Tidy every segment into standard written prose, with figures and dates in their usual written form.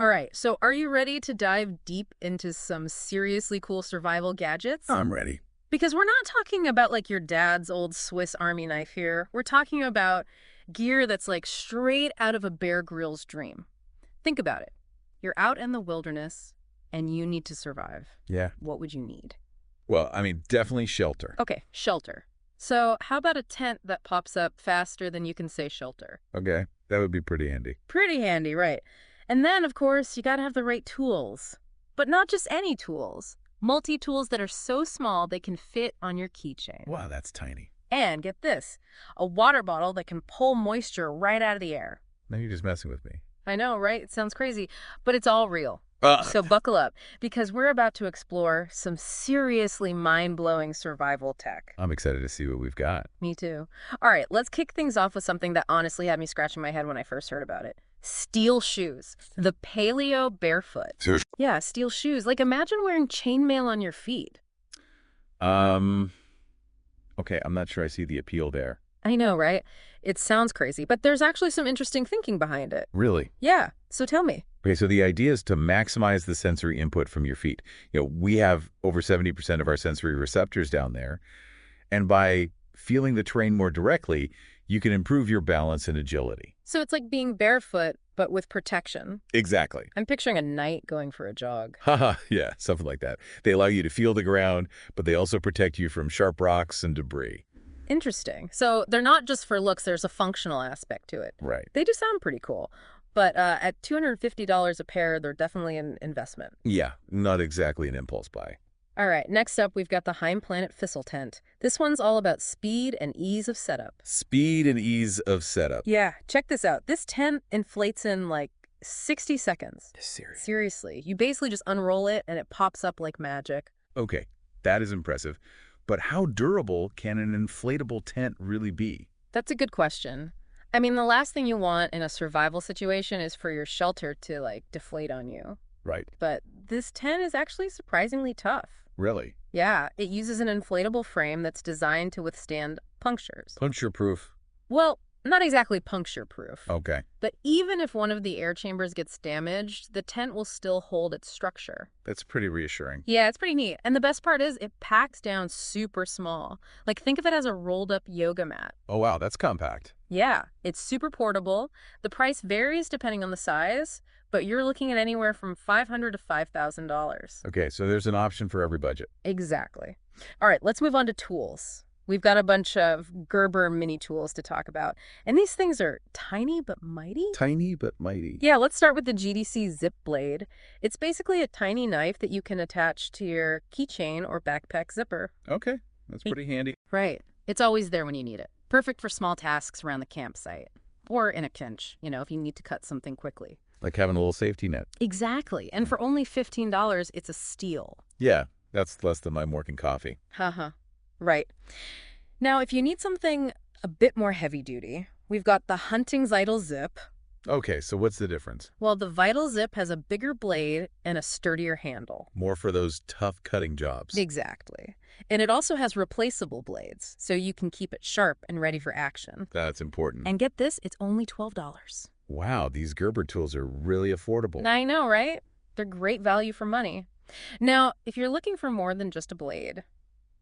All right, so are you ready to dive deep into some seriously cool survival gadgets? I'm ready. Because we're not talking about like your dad's old Swiss Army knife here. We're talking about gear that's like straight out of a Bear Grylls dream. Think about it. You're out in the wilderness and you need to survive. Yeah. What would you need? Well, I mean, definitely shelter. Okay, shelter. So how about a tent that pops up faster than you can say shelter? Okay, that would be pretty handy. Pretty handy, right? And then, of course, you gotta have the right tools. But not just any tools. Multi-tools that are so small they can fit on your keychain. Wow, that's tiny. And get this, a water bottle that can pull moisture right out of the air. Now you're just messing with me. I know, right? It sounds crazy, but it's all real. Uh, So buckle up, because we're about to explore some seriously mind-blowing survival tech. I'm excited to see what we've got. Me too. All right, let's kick things off with something that honestly had me scratching my head when I first heard about it. Steel shoes. The Paleo Barefoot. Yeah, steel shoes. Like, imagine wearing chainmail on your feet. Um, okay, I'm not sure I see the appeal there. I know, right? It sounds crazy, but there's actually some interesting thinking behind it. Really? Yeah, so tell me. Okay, so the idea is to maximize the sensory input from your feet. We have over 70% of our sensory receptors down there, and by feeling the terrain more directly, you can improve your balance and agility. So it's like being barefoot, but with protection. Exactly. I'm picturing a knight going for a jog. Haha, yeah, something like that. They allow you to feel the ground, but they also protect you from sharp rocks and debris. Interesting. So they're not just for looks, there's a functional aspect to it. Right. They do sound pretty cool. But at $250 a pair, they're definitely an investment. Yeah, not exactly an impulse buy. All right, next up, we've got the Heim Planet Thistle Tent. This one's all about speed and ease of setup. Speed and ease of setup. Yeah, check this out. This tent inflates in like 60 seconds. Serious. Seriously, you basically just unroll it and it pops up like magic. Okay, that is impressive. But how durable can an inflatable tent really be? That's a good question. I mean, the last thing you want in a survival situation is for your shelter to like deflate on you. Right. But this tent is actually surprisingly tough. Really? Yeah, it uses an inflatable frame that's designed to withstand punctures. Puncture-proof. Well, not exactly puncture-proof. Okay. But even if one of the air chambers gets damaged, the tent will still hold its structure. That's pretty reassuring. Yeah, it's pretty neat. And the best part is it packs down super small. Like, think of it as a rolled-up yoga mat. Oh, wow, that's compact. Yeah, it's super portable. The price varies depending on the size, but you're looking at anywhere from $500 to $5,000. Okay, so there's an option for every budget. Exactly. All right, let's move on to tools. We've got a bunch of Gerber mini tools to talk about. And these things are tiny but mighty. Tiny but mighty. Yeah, let's start with the GDC Zip Blade. It's basically a tiny knife that you can attach to your keychain or backpack zipper. Okay, that's pretty handy. Right. It's always there when you need it. Perfect for small tasks around the campsite. Or in a pinch, if you need to cut something quickly. Like having a little safety net. Exactly. And for only $15, it's a steal. Yeah, that's less than my morning coffee. Haha. Right. Now, if you need something a bit more heavy duty, we've got the Hunting Vital Zip. Okay, so what's the difference? Well, the Vital Zip has a bigger blade and a sturdier handle. More for those tough cutting jobs. Exactly. And it also has replaceable blades, so you can keep it sharp and ready for action. That's important. And get this, it's only $12. Wow, these Gerber tools are really affordable. I know, right? They're great value for money. Now, if you're looking for more than just a blade,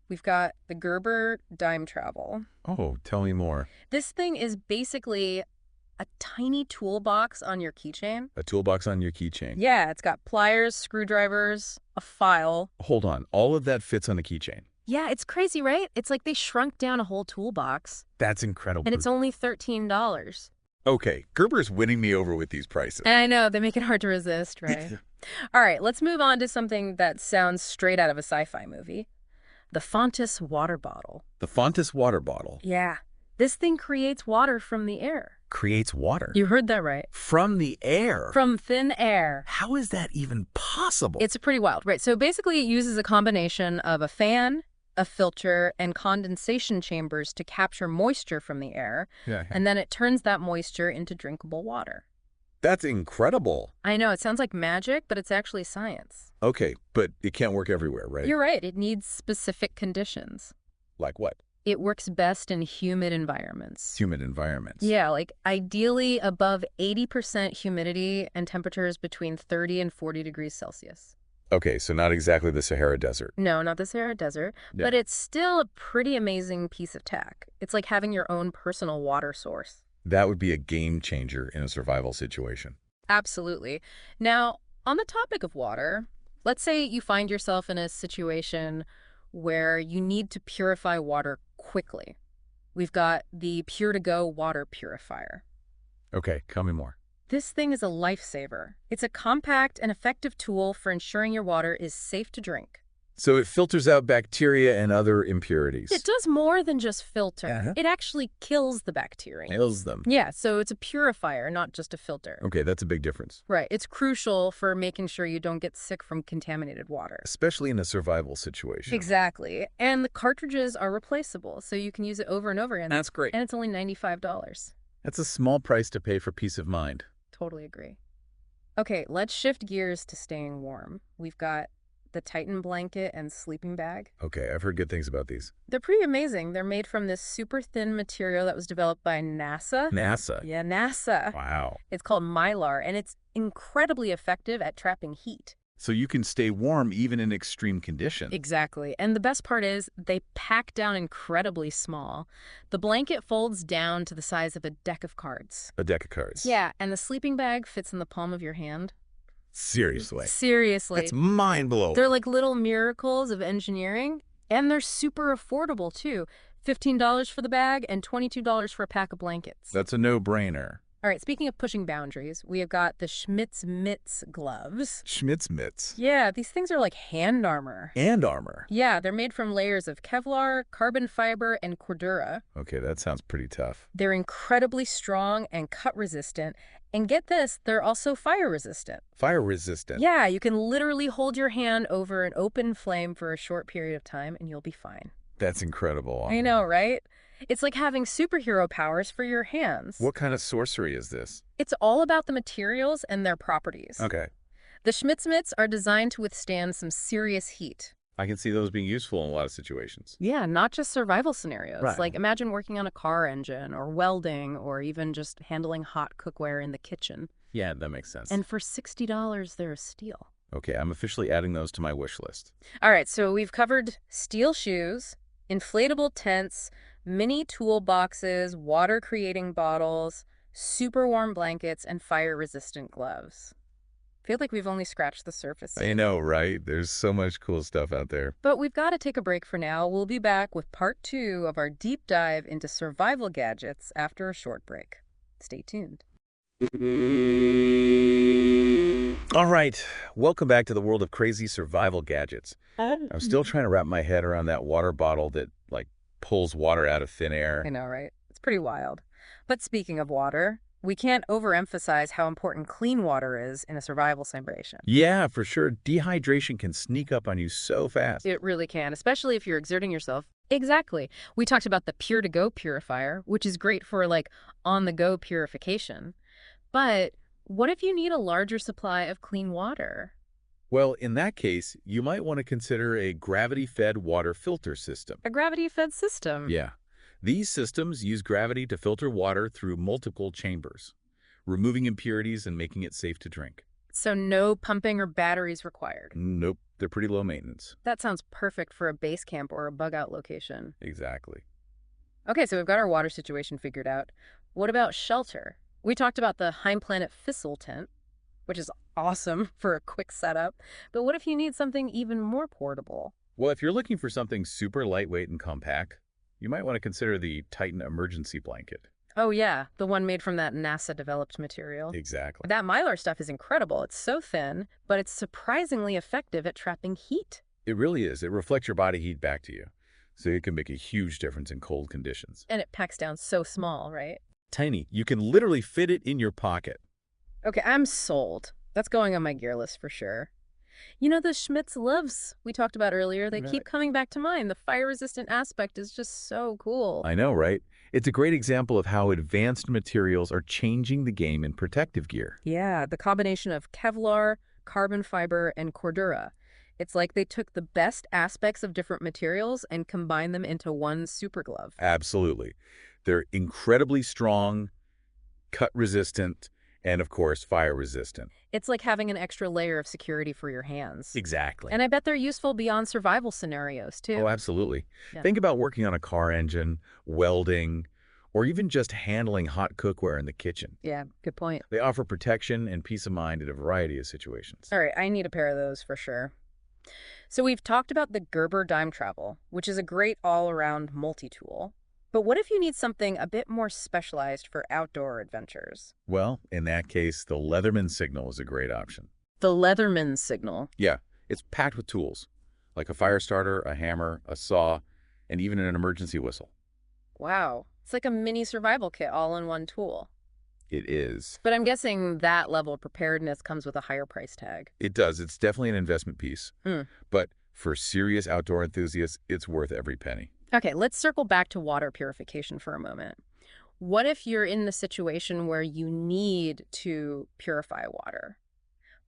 we've got the Gerber Dime Travel. Oh, tell me more. This thing is basically a tiny toolbox on your keychain. A toolbox on your keychain. Yeah, it's got pliers, screwdrivers, a file. Hold on, all of that fits on a keychain. Yeah, it's crazy, right? It's like they shrunk down a whole toolbox. That's incredible. And it's only $13. Okay, Gerber's winning me over with these prices. I know, they make it hard to resist, right? All right, let's move on to something that sounds straight out of a sci-fi movie. The Fontis water bottle. The Fontis water bottle Yeah, this thing creates water from the air. creates water. You heard that right. From the air? From thin air. How is that even possible? It's pretty wild, right? So basically it uses a combination of a fan, a filter, and condensation chambers to capture moisture from the air, yeah. and then it turns that moisture into drinkable water. That's incredible. I know, it sounds like magic, but it's actually science. Okay, but it can't work everywhere, right? You're right, it needs specific conditions. Like what? It works best in humid environments. Humid environments. Yeah, like ideally above 80% humidity and temperatures between 30 and 40 degrees Celsius. Okay, so not exactly the Sahara Desert. No, not the Sahara Desert, Yeah. but it's still a pretty amazing piece of tech. It's like having your own personal water source. That would be a game changer in a survival situation. Absolutely. Now, on the topic of water, let's say you find yourself in a situation where you need to purify water quickly. We've got the Pure2Go water purifier. Okay, tell me more. This thing is a lifesaver. It's a compact and effective tool for ensuring your water is safe to drink. So it filters out bacteria and other impurities. It does more than just filter. Uh-huh. It actually kills the bacteria. Kills them. Yeah, so it's a purifier, not just a filter. Okay, that's a big difference. Right. It's crucial for making sure you don't get sick from contaminated water. Especially in a survival situation. Exactly. And the cartridges are replaceable, so you can use it over and over again. That's great. And it's only $95. That's a small price to pay for peace of mind. Totally agree. Okay, let's shift gears to staying warm. We've got the Titan blanket and sleeping bag. Okay, I've heard good things about these. They're pretty amazing. They're made from this super thin material that was developed by NASA. NASA? Yeah, NASA. Wow. It's called Mylar, and it's incredibly effective at trapping heat. So you can stay warm even in extreme conditions. Exactly. And the best part is they pack down incredibly small. The blanket folds down to the size of a deck of cards. A deck of cards. Yeah, and the sleeping bag fits in the palm of your hand. Seriously. Seriously. That's mind-blowing. They're like little miracles of engineering, and they're super affordable, too. $15 for the bag and $22 for a pack of blankets. That's a no-brainer. All right, speaking of pushing boundaries, we have got the Schmitz Mitts gloves. Schmitz mitts. Yeah, these things are like hand armor. And armor. Yeah, they're made from layers of Kevlar, carbon fiber, and Cordura. Okay, that sounds pretty tough. They're incredibly strong and cut resistant. And get this, they're also fire resistant. Fire resistant. Yeah, you can literally hold your hand over an open flame for a short period of time and you'll be fine. That's incredible. I know, right? It's like having superhero powers for your hands. What kind of sorcery is this? It's all about the materials and their properties. Okay. The Schmitz mitts are designed to withstand some serious heat. I can see those being useful in a lot of situations. Yeah, not just survival scenarios. Right. Like imagine working on a car engine or welding or even just handling hot cookware in the kitchen. Yeah, that makes sense. And for $60, they're a steal. Okay, I'm officially adding those to my wish list. All right, so we've covered steel shoes, inflatable tents, mini toolboxes, water-creating bottles, super warm blankets, and fire-resistant gloves. I feel like we've only scratched the surface. I know, right? There's so much cool stuff out there. But we've got to take a break for now. We'll be back with part 2 of our deep dive into survival gadgets after a short break. Stay tuned. All right, welcome back to the world of crazy survival gadgets. I'm still trying to wrap my head around that water bottle that, pulls water out of thin air. I know, right? It's pretty wild. But speaking of water, we can't overemphasize how important clean water is in a survival situation. Yeah, for sure. Dehydration can sneak up on you so fast. It really can, especially if you're exerting yourself. Exactly. We talked about the Pure2Go purifier, which is great for on-the-go purification. But what if you need a larger supply of clean water? Well, in that case, you might want to consider a gravity-fed water filter system. A gravity-fed system. Yeah. These systems use gravity to filter water through multiple chambers, removing impurities and making it safe to drink. So no pumping or batteries required. Nope, they're pretty low maintenance. That sounds perfect for a base camp or a bug-out location. Exactly. Okay, so we've got our water situation figured out. What about shelter? We talked about the Heimplanet Fissel tent, which is awesome for a quick setup. But what if you need something even more portable? Well, if you're looking for something super lightweight and compact, you might want to consider the Titan emergency blanket. Oh yeah, the one made from that NASA-developed material. Exactly. That Mylar stuff is incredible. It's so thin, but it's surprisingly effective at trapping heat. It really is. It reflects your body heat back to you, so it can make a huge difference in cold conditions. And it packs down so small, right? Tiny. You can literally fit it in your pocket. Okay, I'm sold. That's going on my gear list for sure. You know, the Schmitz gloves we talked about earlier, they keep coming back to mind. The fire-resistant aspect is just so cool. I know, right? It's a great example of how advanced materials are changing the game in protective gear. Yeah, the combination of Kevlar, carbon fiber, and Cordura. It's like they took the best aspects of different materials and combined them into one super glove. Absolutely. They're incredibly strong, cut-resistant, and, of course, fire-resistant. It's like having an extra layer of security for your hands. Exactly. And I bet they're useful beyond survival scenarios, Oh, too. absolutely. Yeah. Think about working on a car engine, welding, or even just handling hot cookware in the kitchen. Yeah, good point. They offer protection and peace of mind in a variety of situations. All right, I need a pair of those for sure. So we've talked about the Gerber Dime Travel, which is a great all-around multi-tool. But what if you need something a bit more specialized for outdoor adventures? Well, in that case, the Leatherman Signal is a great option. The Leatherman Signal. Yeah, it's packed with tools, like a fire starter, a hammer, a saw, and even an emergency whistle. Wow, it's like a mini survival kit all in one tool. It is. But I'm guessing that level of preparedness comes with a higher price tag. It does. It's definitely an investment piece. Hmm. But for serious outdoor enthusiasts, it's worth every penny. Okay, let's circle back to water purification for a moment. What if you're in the situation where you need to purify water,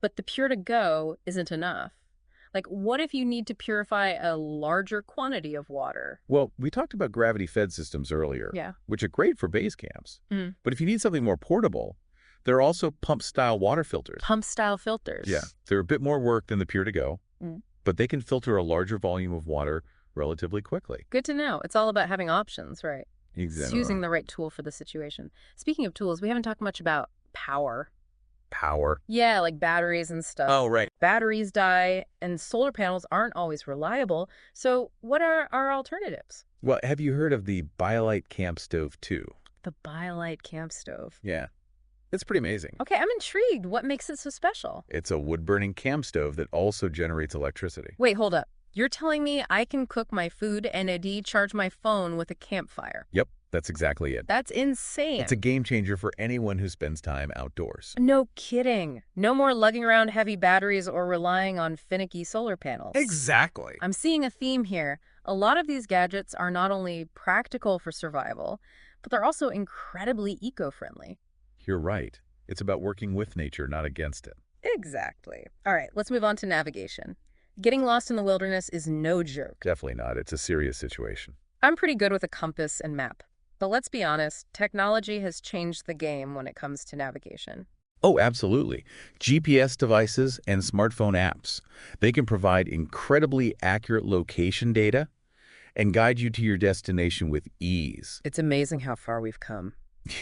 but the Pure to Go isn't enough? Like, what if you need to purify a larger quantity of water? Well, we talked about gravity-fed systems earlier, Yeah. which are great for base camps. Mm. But if you need something more portable, there are also pump-style water filters. Pump-style filters. Yeah, they're a bit more work than the Pure to Go, Mm. but they can filter a larger volume of water relatively quickly. Good to know. It's all about having options, right? It's Exactly. using the right tool for the situation. Speaking of tools, we haven't talked much about power. Power. Yeah, like batteries and stuff. Oh, right. Batteries die, and solar panels aren't always reliable. So what are our alternatives? Well, have you heard of the BioLite Camp Stove 2? The BioLite camp stove. Yeah. It's pretty amazing. Okay, I'm intrigued. What makes it so special? It's a wood-burning camp stove that also generates electricity. Wait, hold up. You're telling me I can cook my food and charge my phone with a campfire? Yep, that's exactly it. That's insane. It's a game changer for anyone who spends time outdoors. No kidding. No more lugging around heavy batteries or relying on finicky solar panels. Exactly. I'm seeing a theme here. A lot of these gadgets are not only practical for survival, but they're also incredibly eco-friendly. You're right. It's about working with nature, not against it. Exactly. All right, let's move on to navigation. Getting lost in the wilderness is no joke. Definitely not. It's a serious situation. I'm pretty good with a compass and map. But let's be honest, technology has changed the game when it comes to navigation. Oh, absolutely. GPS devices and smartphone apps. They can provide incredibly accurate location data and guide you to your destination with ease. It's amazing how far we've come.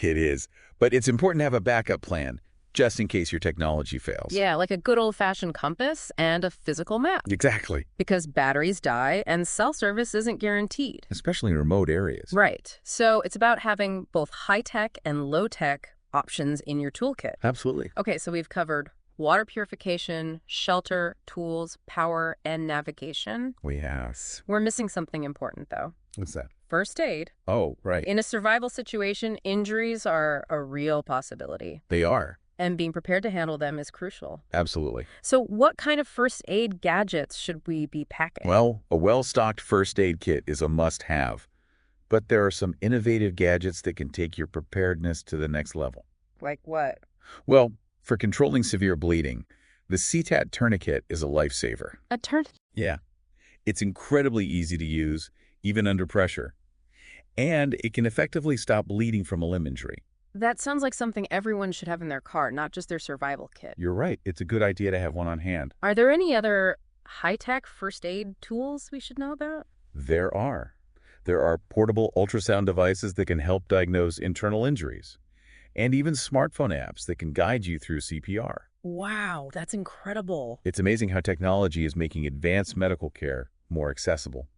It is. But it's important to have a backup plan, just in case your technology fails. Yeah, like a good old-fashioned compass and a physical map. Exactly. Because batteries die and cell service isn't guaranteed. Especially in remote areas. Right. So it's about having both high-tech and low-tech options in your toolkit. Absolutely. Okay, so we've covered water purification, shelter, tools, power, and navigation. We have. We're missing something important, though. What's that? First aid. Oh, right. In a survival situation, injuries are a real possibility, They are. and being prepared to handle them is crucial. Absolutely. So what kind of first aid gadgets should we be packing? Well, a well-stocked first aid kit is a must-have. But there are some innovative gadgets that can take your preparedness to the next level. Like what? Well, for controlling severe bleeding, the CTAT tourniquet is a lifesaver. A turn. Yeah. It's incredibly easy to use, even under pressure. And it can effectively stop bleeding from a limb injury. That sounds like something everyone should have in their car, not just their survival kit. You're right. It's a good idea to have one on hand. Are there any other high-tech first aid tools we should know about? There are. There are portable ultrasound devices that can help diagnose internal injuries, and even smartphone apps that can guide you through CPR. Wow, that's incredible. It's amazing how technology is making advanced medical care more accessible,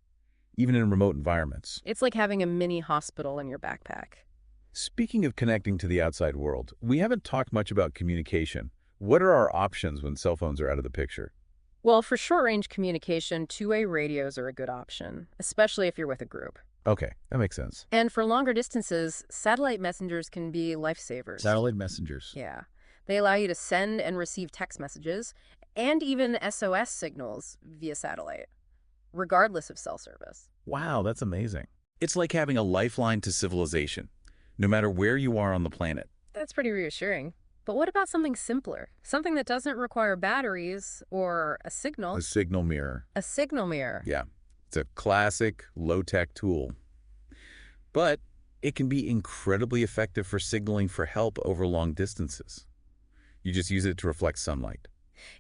even in remote environments. It's like having a mini hospital in your backpack. Speaking of connecting to the outside world, we haven't talked much about communication. What are our options when cell phones are out of the picture? Well, for short-range communication, two-way radios are a good option, especially if you're with a group. Okay, that makes sense. And for longer distances, satellite messengers can be lifesavers. Satellite messengers. Yeah. They allow you to send and receive text messages and even SOS signals via satellite, regardless of cell service. Wow, that's amazing. It's like having a lifeline to civilization, no matter where you are on the planet. That's pretty reassuring. But what about something simpler? Something that doesn't require batteries or a A signal? signal mirror. A signal mirror. Yeah. It's a classic low-tech tool, but it can be incredibly effective for signaling for help over long distances. You just use it to reflect sunlight.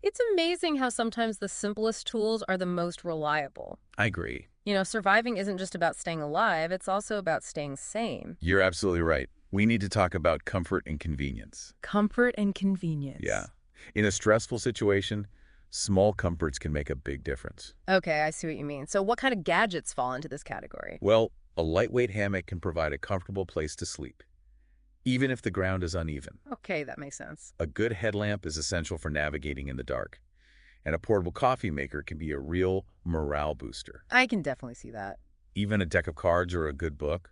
It's amazing how sometimes the simplest tools are the most reliable. I agree. Surviving isn't just about staying alive, it's also about staying sane. You're absolutely right. We need to talk about comfort and convenience. Comfort and convenience. Yeah. In a stressful situation, small comforts can make a big difference. Okay, I see what you mean. So what kind of gadgets fall into this category? Well, a lightweight hammock can provide a comfortable place to sleep, even if the ground is uneven. Okay, that makes sense. A good headlamp is essential for navigating in the dark, and a portable coffee maker can be a real morale booster. I can definitely see that. Even a deck of cards or a good book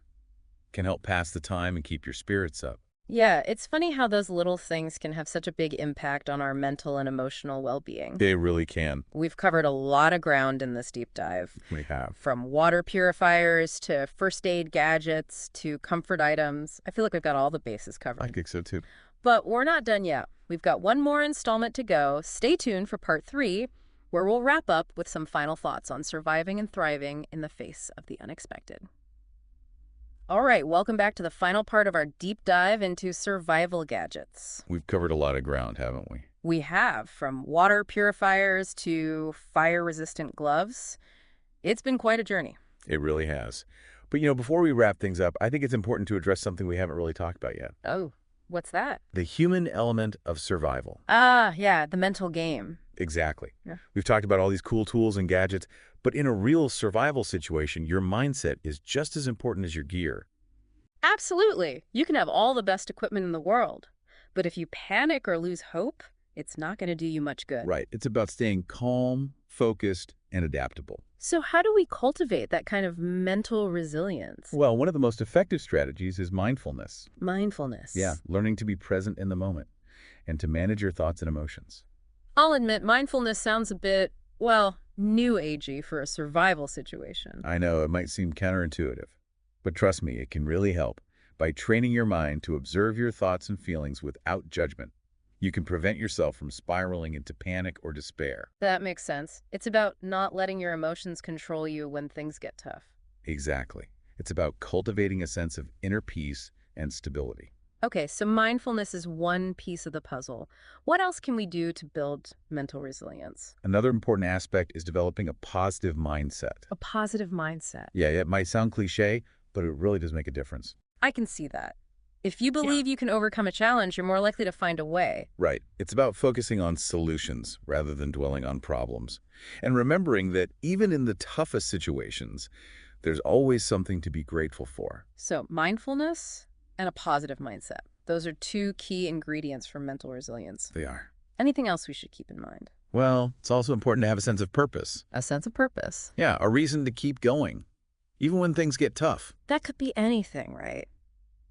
can help pass the time and keep your spirits up. Yeah, it's funny how those little things can have such a big impact on our mental and emotional well-being. They really can. We've covered a lot of ground in this deep dive. We have. From water purifiers to first aid gadgets to comfort items. I feel like we've got all the bases I covered. think so too. But we're not done yet. We've got one more installment to go. Stay tuned for part 3, where we'll wrap up with some final thoughts on surviving and thriving in the face of the unexpected. All right, welcome back to the final part of our deep dive into survival gadgets. We've covered a lot of ground, haven't we? We have, from water purifiers to fire-resistant gloves. It's been quite a journey. It really has. But, before we wrap things up, I think it's important to address something we haven't really talked about yet. Oh, what's that? The human element of survival. Ah, yeah, the mental game. Exactly. Yeah. We've talked about all these cool tools and gadgets, but in a real survival situation, your mindset is just as important as your gear. Absolutely. You can have all the best equipment in the world, but if you panic or lose hope, it's not going to do you much good. Right. It's about staying calm, focused, and adaptable. So how do we cultivate that kind of mental resilience? Well, one of the most effective strategies is mindfulness. Mindfulness. Yeah, learning to be present in the moment and to manage your thoughts and emotions. I'll admit, mindfulness sounds a bit, well, new agey for a survival situation. I know it might seem counterintuitive, but trust me, it can really help. By training your mind to observe your thoughts and feelings without judgment, you can prevent yourself from spiraling into panic or despair. That makes sense. It's about not letting your emotions control you when things get tough. Exactly. It's about cultivating a sense of inner peace and stability. Okay, so mindfulness is one piece of the puzzle. What else can we do to build mental resilience? Another important aspect is developing a positive mindset. A positive mindset. Yeah, it might sound cliche, but it really does make a difference. I can see that. If you believe you can overcome a challenge, you're more likely to find a way. Right. It's about focusing on solutions rather than dwelling on problems. And remembering that even in the toughest situations, there's always something to be grateful for. So mindfulness and a positive mindset. Those are two key ingredients for mental resilience. They are. Anything else we should keep in mind? Well, it's also important to have a sense of purpose. A sense of purpose. Yeah, a reason to keep going, even when things get tough. That could be anything, right?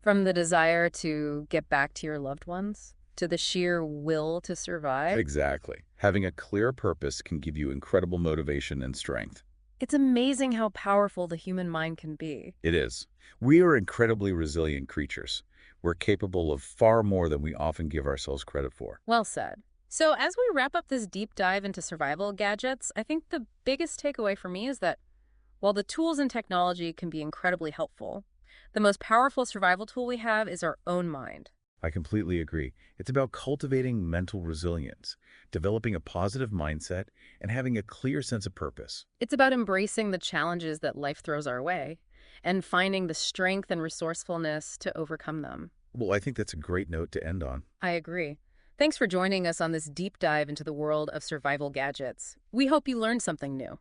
From the desire to get back to your loved ones, to the sheer will to survive. Exactly. Having a clear purpose can give you incredible motivation and strength. It's amazing how powerful the human mind can be. It is. We are incredibly resilient creatures. We're capable of far more than we often give ourselves credit for. Well said. So as we wrap up this deep dive into survival gadgets, I think the biggest takeaway for me is that while the tools and technology can be incredibly helpful, the most powerful survival tool we have is our own mind. I completely agree. It's about cultivating mental resilience, developing a positive mindset, and having a clear sense of purpose. It's about embracing the challenges that life throws our way and finding the strength and resourcefulness to overcome them. Well, I think that's a great note to end on. I agree. Thanks for joining us on this deep dive into the world of survival gadgets. We hope you learned something new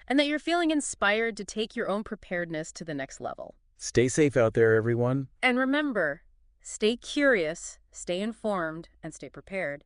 and that you're feeling inspired to take your own preparedness to the next level. Stay safe out there, everyone. And remember, stay curious, stay informed, and stay prepared.